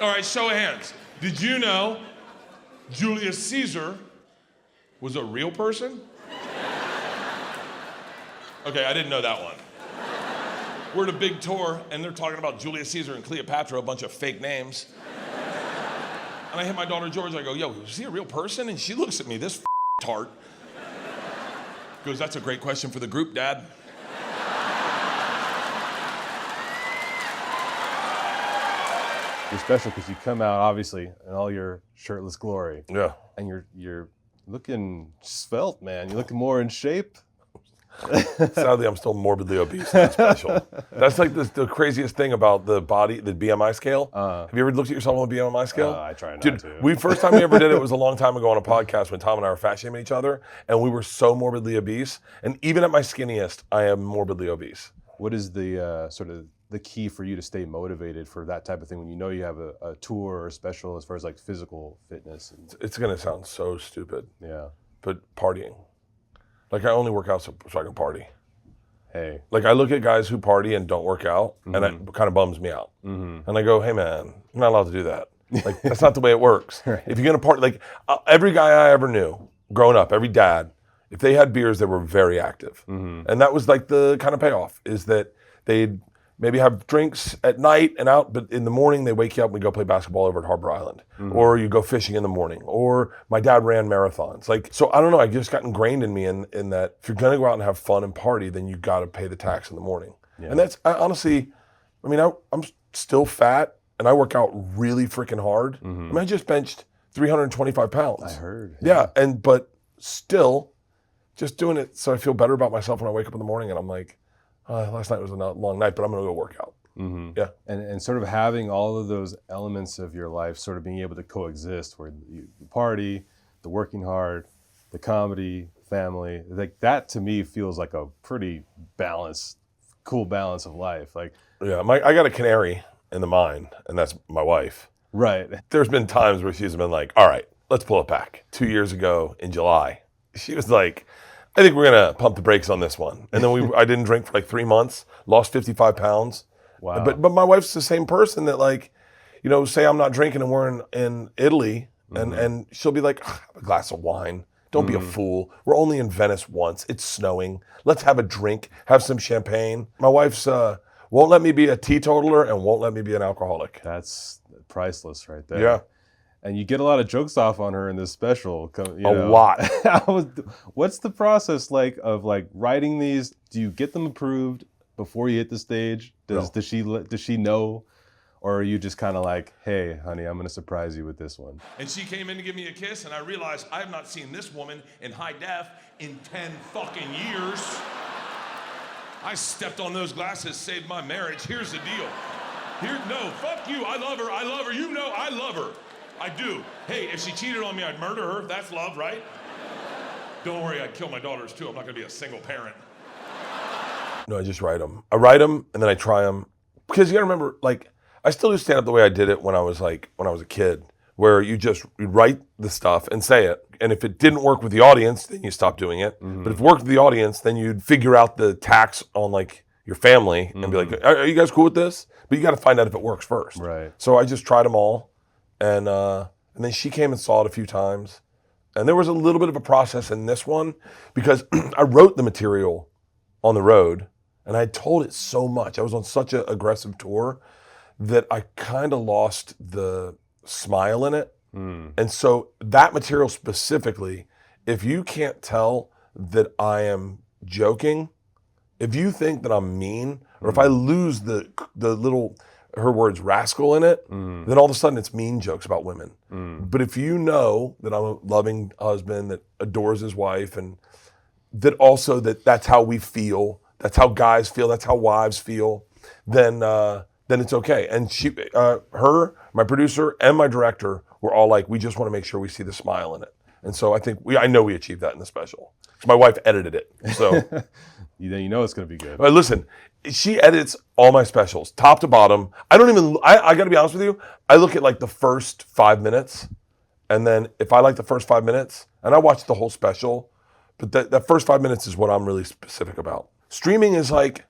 All right, show of hands. Did you know Julius Caesar was a real person? Okay, I didn't know that one. We're at a big tour, and they're talking about Julius Caesar and Cleopatra, a bunch of fake names. And I hit my daughter George, I go, yo, is he a real person? And she looks at me, this tart. Goes, that's a great question for the group, Dad. You're special because you come out, obviously, in all your shirtless glory. Yeah. And you're looking svelte, man. You're looking more in shape. Sadly, I'm still morbidly obese in that special. That's like the craziest thing about the body, the BMI scale. Have you ever looked at yourself on the BMI scale? I try not to. Dude, first time we ever did it was a long time ago on a podcast when Tom and I were fat shaming each other, and we were so morbidly obese. And even at my skinniest, I am morbidly obese. What is the sort of the key for you to stay motivated for that type of thing when you know you have a tour or a special as far as like physical fitness? It's gonna sound so stupid. Yeah. But partying. Like I only work out so I can party. Hey. Like I look at guys who party and don't work out, and it kind of bums me out. And I go, hey man, you're not allowed to do that. Like that's not the way it works. Right. If you're gonna party, like every guy I ever knew, growing up, every dad, if they had beers, they were very active. And that was like the kind of payoff, is that they'd maybe have drinks at night and out, but in the morning they wake you up and we go play basketball over at Harbor Island. Or you go fishing in the morning. Or my dad ran marathons. Like, so I don't know, I just got ingrained in me in that if you're gonna go out and have fun and party, then you gotta pay the tax in the morning. Yeah. And that's, honestly, I mean, I'm still fat and I work out really freaking hard. I mean, I just benched 325 pounds. I heard. Yeah, but still, just doing it so I feel better about myself when I wake up in the morning and I'm like, last night was a long night, but I'm gonna go work out. Yeah. And sort of having all of those elements of your life sort of being able to coexist, where you party, the working hard, the comedy, family, like that to me feels like a pretty balanced, cool balance of life. Like, yeah, I got a canary in the mine, and that's my wife. Right. There's been times where she's been like, all right, let's pull it back. 2 years ago in July, she was like, I think we're gonna pump the brakes on this one. And then I didn't drink for like 3 months, lost 55 pounds. Wow. But my wife's the same person that, like, you know, say I'm not drinking and we're in Italy, and she'll be like, have a glass of wine. Don't be a fool. We're only in Venice once. It's snowing. Let's have a drink, have some champagne. My wife's won't let me be a teetotaler and won't let me be an alcoholic. That's priceless right there. Yeah. And you get a lot of jokes off on her in this special. A lot. What's the process like of like writing these? Do you get them approved before you hit the stage? Does she know? Or are you just kind of like, hey, honey, I'm going to surprise you with this one? And she came in to give me a kiss, and I realized I have not seen this woman in high def in 10 fucking years. I stepped on those glasses, saved my marriage. Here's the deal. No, fuck you. I love her. You know I love her. I do. Hey, if she cheated on me, I'd murder her. That's love, right? Don't worry, I'd kill my daughters too. I'm not gonna be a single parent. No, I just write them. I write them and then I try them. Because you gotta remember, like, I still do stand up the way I did it when I was a kid, where you write the stuff and say it. And if it didn't work with the audience, then you stop doing it. But if it worked with the audience, then you'd figure out the tax on like your family and be like, are you guys cool with this? But you gotta find out if it works first. Right. So I just tried them all. And then she came and saw it a few times. And there was a little bit of a process in this one because I wrote the material on the road and I had told it so much. I was on such an aggressive tour that I kind of lost the smile in it. And so that material specifically, if you can't tell that I am joking, if you think that I'm mean, or if I lose the little, her words, rascal in it, then all of a sudden it's mean jokes about women. But if you know that I'm a loving husband that adores his wife, and that also that's how we feel, that's how guys feel, that's how wives feel, then it's okay. And she, her, my producer, and my director were all like, we just want to make sure we see the smile in it. And so I know we achieved that in the special. So my wife edited it, so. You know it's going to be good. But listen, she edits all my specials, top to bottom. I got to be honest with you, I look at like the first 5 minutes, and then if I like the first 5 minutes, and I watch the whole special, but that first 5 minutes is what I'm really specific about. Streaming is like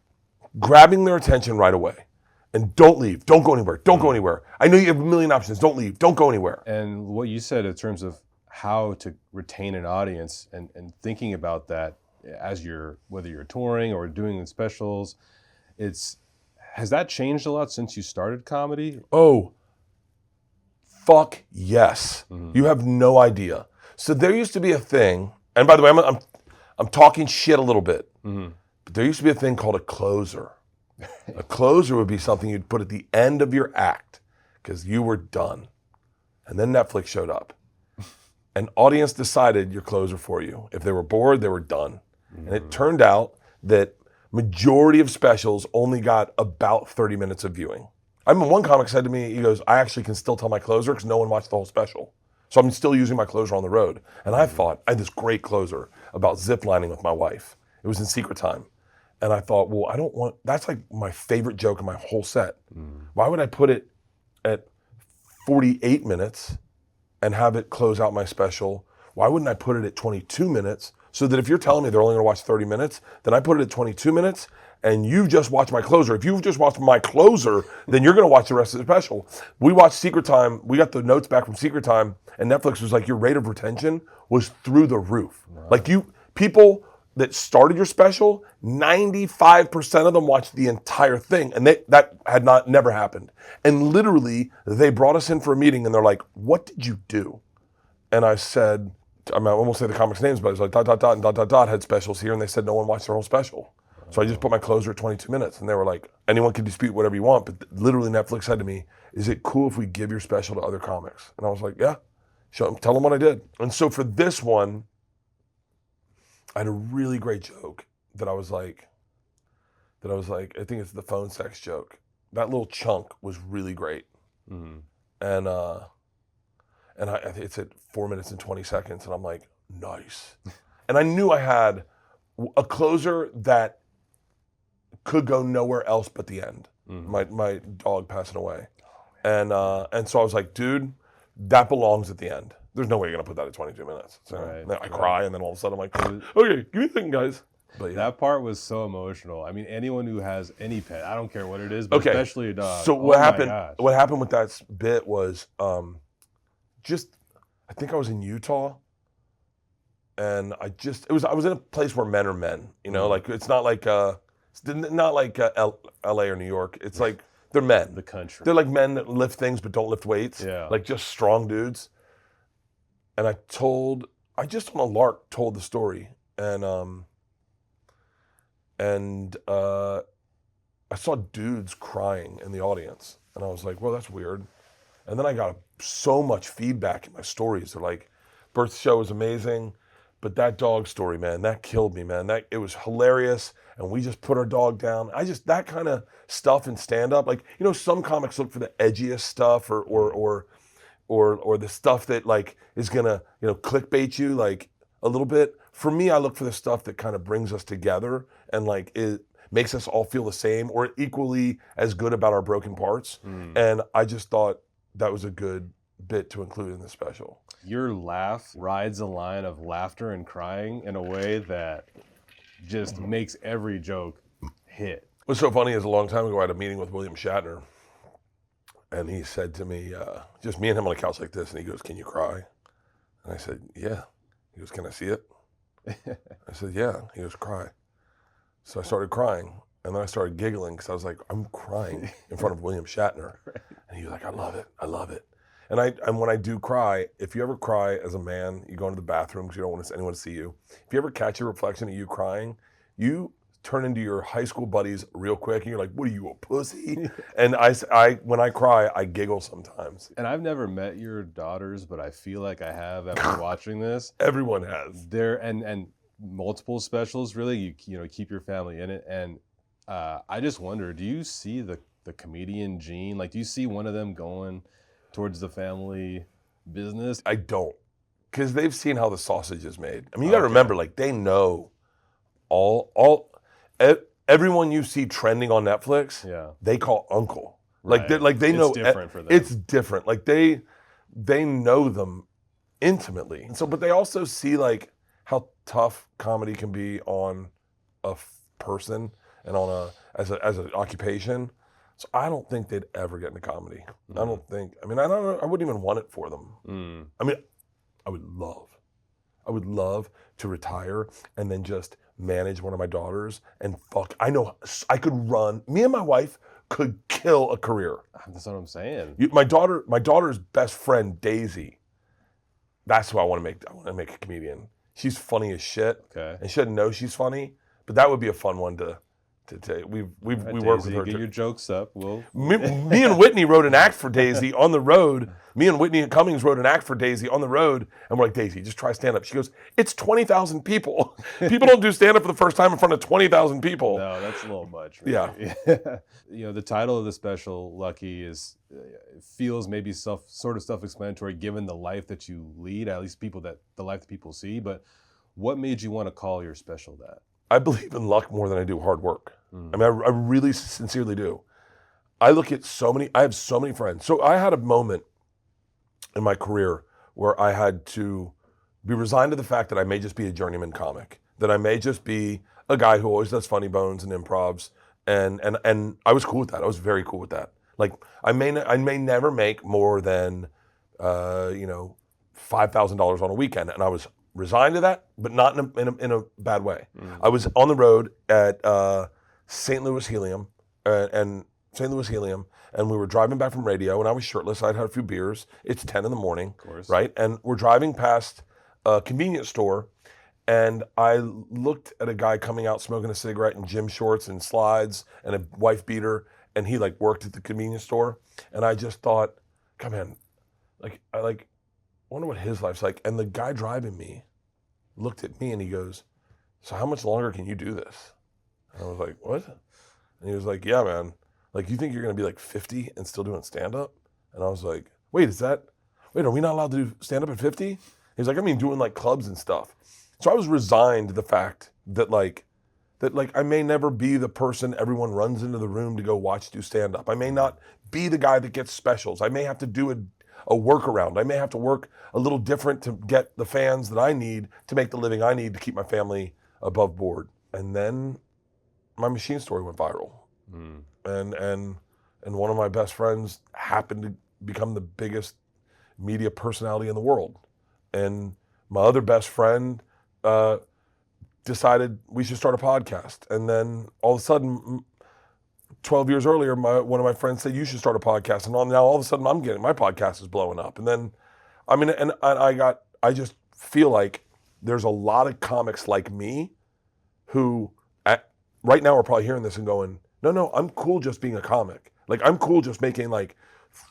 grabbing their attention right away. And don't leave. Don't go anywhere. Don't go anywhere. I know you have a million options. Don't leave. Don't go anywhere. And what you said in terms of how to retain an audience and thinking about that as whether you're touring or doing the specials, has that changed a lot since you started comedy? Oh, fuck yes. You have no idea. So there used to be a thing, and by the way, I'm talking shit a little bit, but there used to be a thing called a closer. A closer would be something you'd put at the end of your act because you were done. And then Netflix showed up. An audience decided your closer for you. If they were bored, they were done. And it turned out that majority of specials only got about 30 minutes of viewing. I mean, one comic said to me, he goes, I actually can still tell my closer because no one watched the whole special. So I'm still using my closer on the road. And I thought, I had this great closer about ziplining with my wife. It was in Secret Time. And I thought, well, that's like my favorite joke in my whole set. Why would I put it at 48 minutes and have it close out my special? Why wouldn't I put it at 22 minutes so that if you're telling me they're only gonna watch 30 minutes, then I put it at 22 minutes and you've just watched my closer. If you've just watched my closer, then you're gonna watch the rest of the special. We watched Secret Time, we got the notes back from Secret Time, and Netflix was like, your rate of retention was through the roof. Wow. Like people that started your special, 95% of them watched the entire thing, and that had never happened. And literally, they brought us in for a meeting, and they're like, "What did you do?" And I said, I won't say the comics' names, but it was like ... and ... had specials here, and they said no one watched their whole special. So I just put my closer at 22 minutes, and they were like, anyone can dispute whatever you want, but literally Netflix said to me, "Is it cool if we give your special to other comics?" And I was like, "Yeah, tell them what I did." And so for this one, I had a really great joke that I was like, I think it's the phone sex joke. That little chunk was really great. And it's at 4 minutes and 20 seconds, and I'm like, nice. And I knew I had a closer that could go nowhere else but the end. My dog passing away. And so I was like, dude, that belongs at the end. There's no way you're gonna put that at 22 minutes. So I cry, and then all of a sudden I'm like, okay, give me a thing, guys. But yeah. That part was so emotional. I mean, anyone who has any pet, I don't care what it is, but especially a dog. So what happened with that bit was I think I was in Utah, and I was in a place where men are men, you know, like it's not like LA or New York. It's like they're men. The country. They're like men that lift things but don't lift weights. Yeah. Like just strong dudes. And I just on a lark told the story, and I saw dudes crying in the audience, and I was like, well, that's weird. And then I got so much feedback in my stories. They're like, Bert's show was amazing, but that dog story, man, that killed me, man. It was hilarious, and we just put our dog down. That kind of stuff in stand-up, like, you know, some comics look for the edgiest stuff or the stuff that like is gonna, you know, clickbait you like a little bit. For me, I look for the stuff that kind of brings us together and like it makes us all feel the same or equally as good about our broken parts. And I just thought that was a good bit to include in the special. Your laugh rides a line of laughter and crying in a way that just makes every joke hit. What's so funny is a long time ago I had a meeting with William Shatner. And he said to me, just me and him on a couch like this, and he goes, "Can you cry?" And I said, "Yeah." He goes, "Can I see it?" I said, "Yeah." He goes, "Cry." So I started crying, and then I started giggling because I was like, I'm crying in front of William Shatner. And he was like, I love it. I love it. And when I do cry, if you ever cry as a man, you go into the bathroom because you don't want anyone to see you. If you ever catch a reflection of you crying, you turn into your high school buddies real quick, and you're like, "What are you, a pussy?" And I when I cry, I giggle sometimes. And I've never met your daughters, but I feel like I have after watching this. Everyone has. And multiple specials, really. You know, keep your family in it. And I just wonder, do you see the comedian gene? Like, do you see one of them going towards the family business? I don't, because they've seen how the sausage is made. I mean, you got to remember, like, they know everyone you see trending on Netflix, they call uncle. Like, right. They know. It's different for them. It's different. Like they know them intimately. And so, but they also see like how tough comedy can be on a person and on as an occupation. So I don't think they'd ever get into comedy. I don't think. I mean, I don't know. I wouldn't even want it for them. I mean, I would love to retire and then just manage one of my daughters and fuck. I know I could run. Me and my wife could kill a career. That's what I'm saying. My daughter's best friend, Daisy. That's who I want to make. I want to make a comedian. She's funny as shit. Okay. And she doesn't know she's funny, but that would be a fun one to take. We work with her. Get your jokes up. Me and Whitney wrote an act for Daisy on the road. Me and Whitney Cummings wrote an act for Daisy on the road, and we're like, Daisy, just try stand up. She goes, it's 20,000 people. People don't do stand up for the first time in front of 20,000 people. No, that's a little much. Really. Yeah. You know, the title of the special, Lucky, feels maybe sort of self-explanatory given the life that you lead, at least the life that people see. But what made you want to call your special that? I believe in luck more than I do hard work. I mean, I really sincerely do. I have so many friends. So I had a moment in my career where I had to be resigned to the fact that I may just be a journeyman comic, that I may just be a guy who always does funny bones and improvs, and I was cool with that. I was very cool with that. Like I may never make more than $5,000 on a weekend, and I was resigned to that, but not in a bad way. I was on the road at St. Louis Helium, and we were driving back from radio, and I was shirtless. I'd had a few beers. It's 10 in the morning, of course. Right? And we're driving past a convenience store, and I looked at a guy coming out smoking a cigarette in gym shorts and slides and a wife beater, and he like worked at the convenience store, and I just thought, come on, I wonder what his life's like. And the guy driving me looked at me and he goes, so how much longer can you do this? And I was like, what? And he was like, yeah, man. Like, you think you're going to be like 50 and still doing stand-up? And I was like, wait, are we not allowed to do stand-up at 50? He's like, I mean, doing like clubs and stuff. So I was resigned to the fact that I may never be the person everyone runs into the room to go watch do stand-up. I may not be the guy that gets specials. I may have to do a workaround. I may have to work a little different to get the fans that I need to make the living I need to keep my family above board. And then my machine story went viral. And one of my best friends happened to become the biggest media personality in the world. And my other best friend decided we should start a podcast. And then all of a sudden, 12 years earlier, one of my friends said, you should start a podcast. And now all of a sudden my podcast is blowing up. And then, I mean, I just feel like there's a lot of comics like me who right now are probably hearing this and going, no, I'm cool just being a comic. Like, I'm cool just making like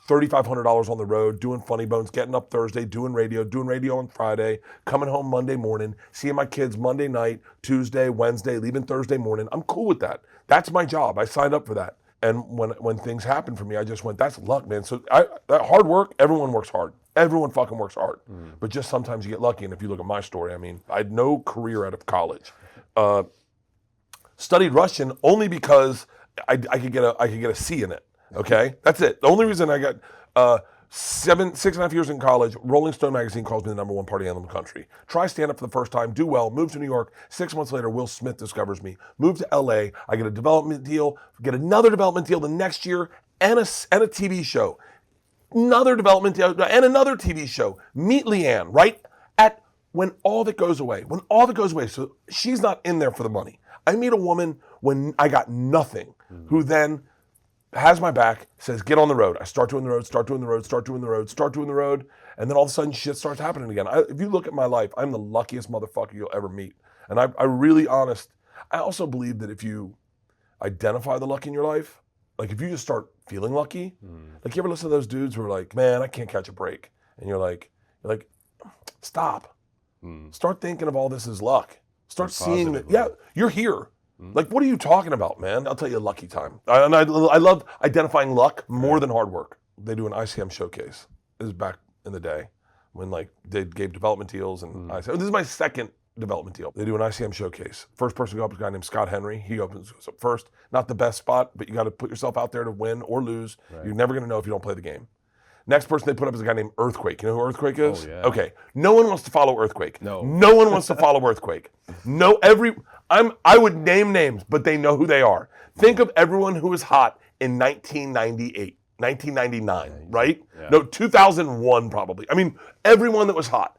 $3,500 on the road, doing funny bones, getting up Thursday, doing radio on Friday, coming home Monday morning, seeing my kids Monday night, Tuesday, Wednesday, leaving Thursday morning. I'm cool with that. That's my job. I signed up for that. And when things happened for me, I just went, that's luck, man. So that hard work, everyone works hard. Everyone fucking works hard. But just sometimes you get lucky. And if you look at my story, I mean, I had no career out of college. Studied Russian only because I could get a C in it. Okay, that's it. The only reason I got 6.5 years in college, Rolling Stone magazine calls me the #1 party animal in the country. Try stand up for the first time, do well, move to New York. 6 months later, Will Smith discovers me. Move to LA. I get a development deal, get another development deal the next year, and a TV show. Another development deal and another TV show. Meet Leanne, right? When all that goes away. So she's not in there for the money. I meet a woman when I got nothing, who then has my back, says, get on the road. I start doing the road, and then all of a sudden shit starts happening again. If you look at my life, I'm the luckiest motherfucker you'll ever meet. And I also believe that if you identify the luck in your life, like if you just start feeling lucky, like you ever listen to those dudes who are like, man, I can't catch a break. And you're like, stop. Start thinking of all this as luck. Start seeing that, yeah, you're here. Like, what are you talking about, man? I'll tell you a lucky time. I love identifying luck more than hard work. They do an ICM showcase. This is back in the day when like they gave development deals and ICM. This is my second development deal. They do an ICM showcase. First person to go up is a guy named Scott Henry. He opens up first. Not the best spot, but you got to put yourself out there to win or lose. Right. You're never going to know if you don't play the game. Next person they put up is a guy named Earthquake. You know who Earthquake is? Oh, yeah. Okay. No one wants to follow Earthquake. No one wants to follow Earthquake. I would name names, but they know who they are. Think of everyone who is hot in 1998, 1999, Yeah, right? yeah. No, 2001 probably. I mean, everyone that was hot.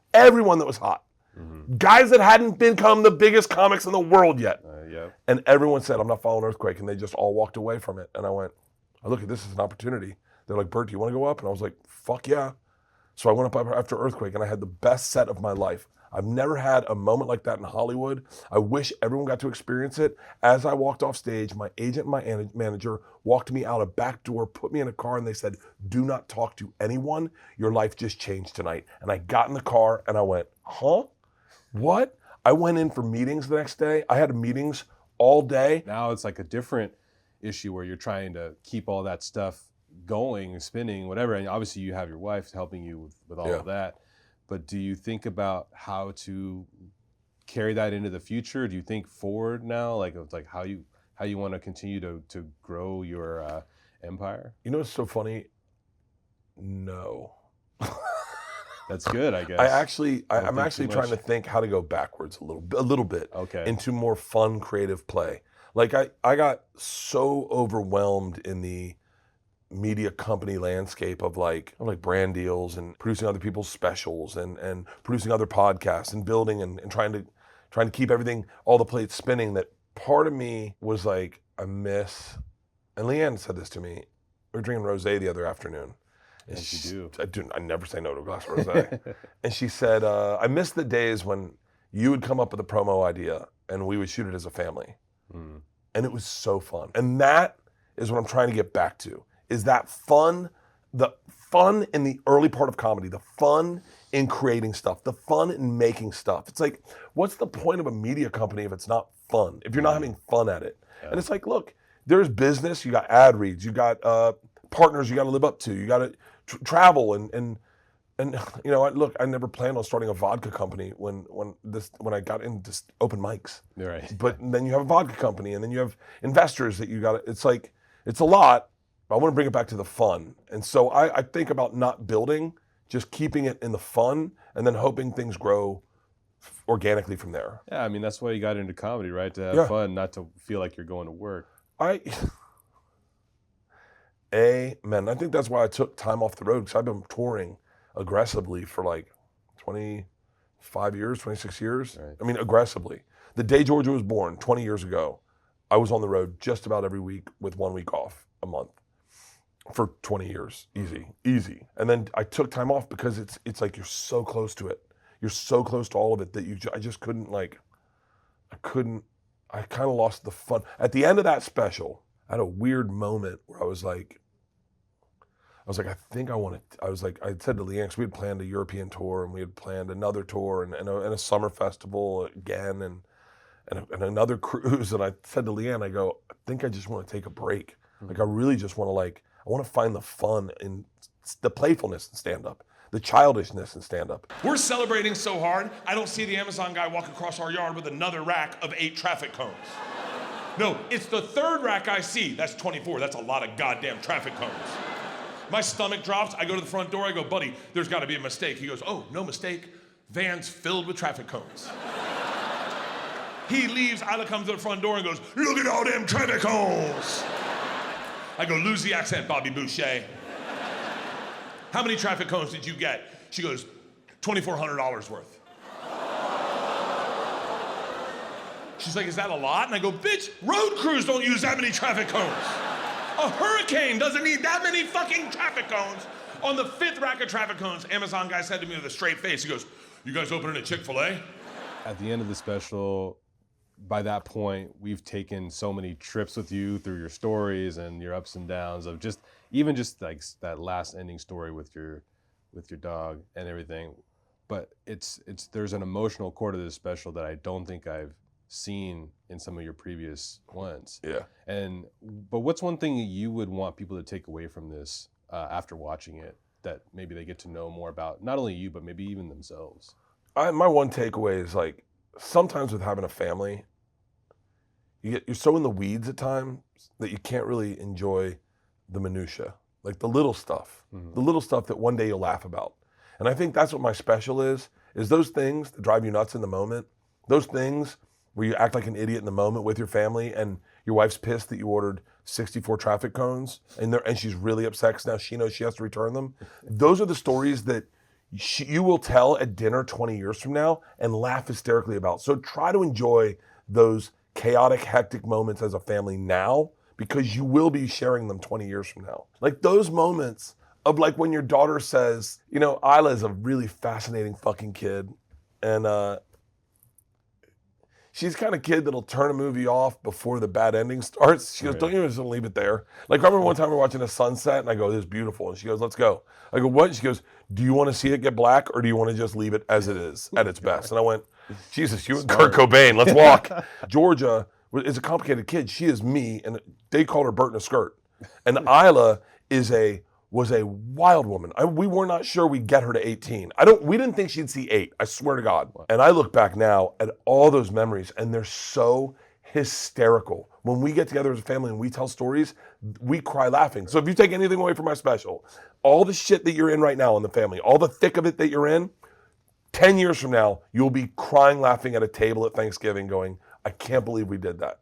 Guys that hadn't become the biggest comics in the world yet. Yep. And everyone said, I'm not following Earthquake. And they just all walked away from it. And I went, I look at this as an opportunity. They're like, Bert, do you want to go up? And I was like, fuck yeah. So I went up after Earthquake and I had the best set of my life. I've never had a moment like that in Hollywood. I wish everyone got to experience it. As I walked off stage, my agent and my manager walked me out a back door, put me in a car, and they said, do not talk to anyone. Your life just changed tonight. And I got in the car and I went, huh? What? I went in for meetings the next day. I had meetings all day. Now it's like a different issue where you're trying to keep all that stuff going, spinning, whatever. And obviously you have your wife helping you with all of that. But do you think about how to carry that into the future? Do you think forward now, like how you want to continue to grow your empire? You know what's so funny? No. That's good, I guess. I'm actually trying to think how to go backwards a little bit into more fun, creative play. Like I got so overwhelmed in the media company landscape of like brand deals and producing other people's specials and producing other podcasts and building and trying to keep everything, all the plates spinning, that part of me was like, I miss, and Leanne said this to me, we were drinking rosé the other afternoon. And yes, you do. I never say no to a glass of rosé. And she said, I miss the days when you would come up with a promo idea and we would shoot it as a family. Mm. And it was so fun. And that is what I'm trying to get back to, is that fun, the fun in the early part of comedy, the fun in creating stuff, the fun in making stuff. It's like, what's the point of a media company if it's not fun, if you're not having fun at it? Yeah. And it's like, look, there's business, you got ad reads, you got partners you got to live up to, you got to travel and you know, look, I never planned on starting a vodka company when I got into open mics. Right. But then you have a vodka company and then you have investors that you got to, it's like, it's a lot, but I want to bring it back to the fun. And so I think about not building, just keeping it in the fun and then hoping things grow organically from there. Yeah, I mean, that's why you got into comedy, right? To have fun, not to feel like you're going to work. Amen. I think that's why I took time off the road, because I've been touring aggressively for like 25 years, 26 years. Right. I mean, aggressively. The day Georgia was born, 20 years ago, I was on the road just about every week with 1 week off a month for 20 years. Easy. And then I took time off because it's like you're so close to it. You're so close to all of it that I just couldn't I kind of lost the fun. At the end of that special, I had a weird moment where I was like, I think I want to, I had said to Leanne, because we had planned a European tour and we had planned another tour and a summer festival again and another cruise. And I said to Leanne, I go, I think I just want to take a break. Mm-hmm. Like I really just want to I want to find the fun in the playfulness in stand-up, the childishness in stand-up. We're celebrating so hard, I don't see the Amazon guy walk across our yard with another rack of 8 traffic cones. No, it's the third rack I see. That's 24. That's a lot of goddamn traffic cones. My stomach drops. I go to the front door. I go, buddy, there's got to be a mistake. He goes, oh, no mistake. Van's filled with traffic cones. He leaves. Isla comes to the front door and goes, look at all them traffic cones. I go, lose the accent, Bobby Boucher. How many traffic cones did you get? She goes, $2,400 worth. She's like, is that a lot? And I go, bitch, road crews don't use that many traffic cones. A hurricane doesn't need that many fucking traffic cones. On the 5th rack of traffic cones, Amazon guy said to me with a straight face, he goes, you guys opening a Chick-fil-A? At the end of the special, by that point, we've taken so many trips with you through your stories and your ups and downs of just like that last ending story with your dog and everything. But there's an emotional core to this special that I don't think I've seen in some of your previous ones. Yeah. But what's one thing you would want people to take away from this after watching it that maybe they get to know more about not only you but maybe even themselves? My one takeaway is like, sometimes with having a family, you're so in the weeds at times that you can't really enjoy the minutia, like the little stuff, the little stuff that one day you'll laugh about. And I think that's what my special is those things that drive you nuts in the moment, those things where you act like an idiot in the moment with your family and your wife's pissed that you ordered 64 traffic cones and she's really upset because now she knows she has to return them. Those are the stories that you will tell at dinner 20 years from now and laugh hysterically about. So try to enjoy those chaotic, hectic moments as a family now, because you will be sharing them 20 years from now. Like those moments of like when your daughter says, you know, Isla is a really fascinating fucking kid. And she's the kind of kid that'll turn a movie off before the bad ending starts. She goes, don't you just leave it there? Like I remember one time we were watching a sunset and I go, this is beautiful. And she goes, let's go. I go, what? She goes, do you want to see it get black or do you want to just leave it as it is at its best? And I went, Jesus, you and Kurt Cobain, let's walk. Georgia is a complicated kid. She is me, and they called her Bert in a skirt. And Isla was a wild woman. We were not sure we'd get her to 18. We didn't think she'd see 8, I swear to God. And I look back now at all those memories, and they're so hysterical. When we get together as a family and we tell stories, we cry laughing. So if you take anything away from my special, all the shit that you're in right now in the family, all the thick of it that you're in, 10 years from now, you'll be crying laughing at a table at Thanksgiving going, I can't believe we did that.